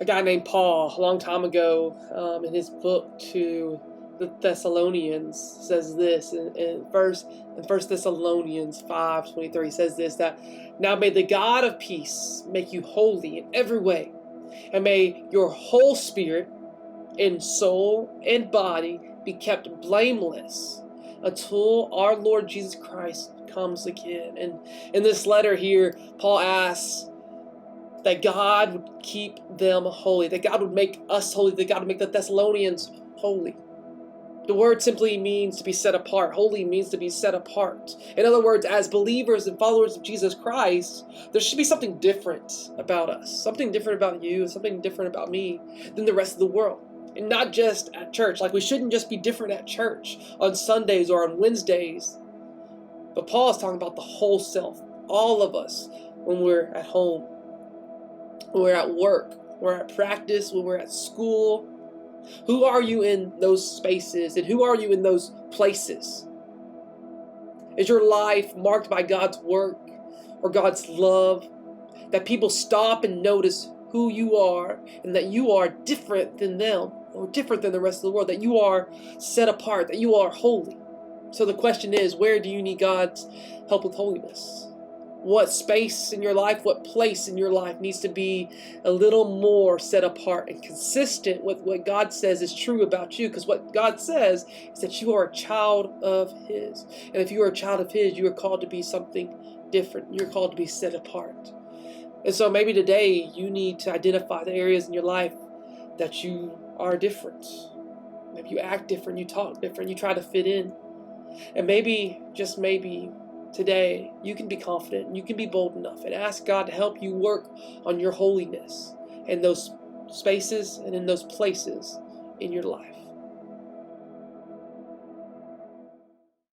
A guy named Paul, a long time ago, in his book to the Thessalonians, says this in First Thessalonians 5:23 says this, that now may the God of peace make you holy in every way, and may your whole spirit and soul and body be kept blameless until our Lord Jesus Christ comes again. And in this letter here, Paul asks that God would keep them holy, that God would make us holy, that God would make the Thessalonians holy. The word simply means to be set apart. Holy means to be set apart. In other words, as believers and followers of Jesus Christ, there should be something different about us, something different about you, something different about me than the rest of the world. And not just at church. Like, we shouldn't just be different at church on Sundays or on Wednesdays. But Paul is talking about the whole self, all of us, when we're at home, when we're at work, when we're at practice, when we're at school. Who are you in those spaces, and who are you in those places? Is your life marked by God's work or God's love, that people stop and notice who you are and that you are different than them or different than the rest of the world, that you are set apart, that you are holy? So the question is, where do you need God's help with holiness? What space in your life, what place in your life needs to be a little more set apart and consistent with what God says is true about you? Because what God says is that you are a child of His. And if you are a child of His, you are called to be something different. You're called to be set apart. And so maybe today you need to identify the areas in your life that you are different. Maybe you act different, you talk different, you try to fit in. And maybe, just maybe, today you can be confident and you can be bold enough and ask God to help you work on your holiness in those spaces and in those places in your life.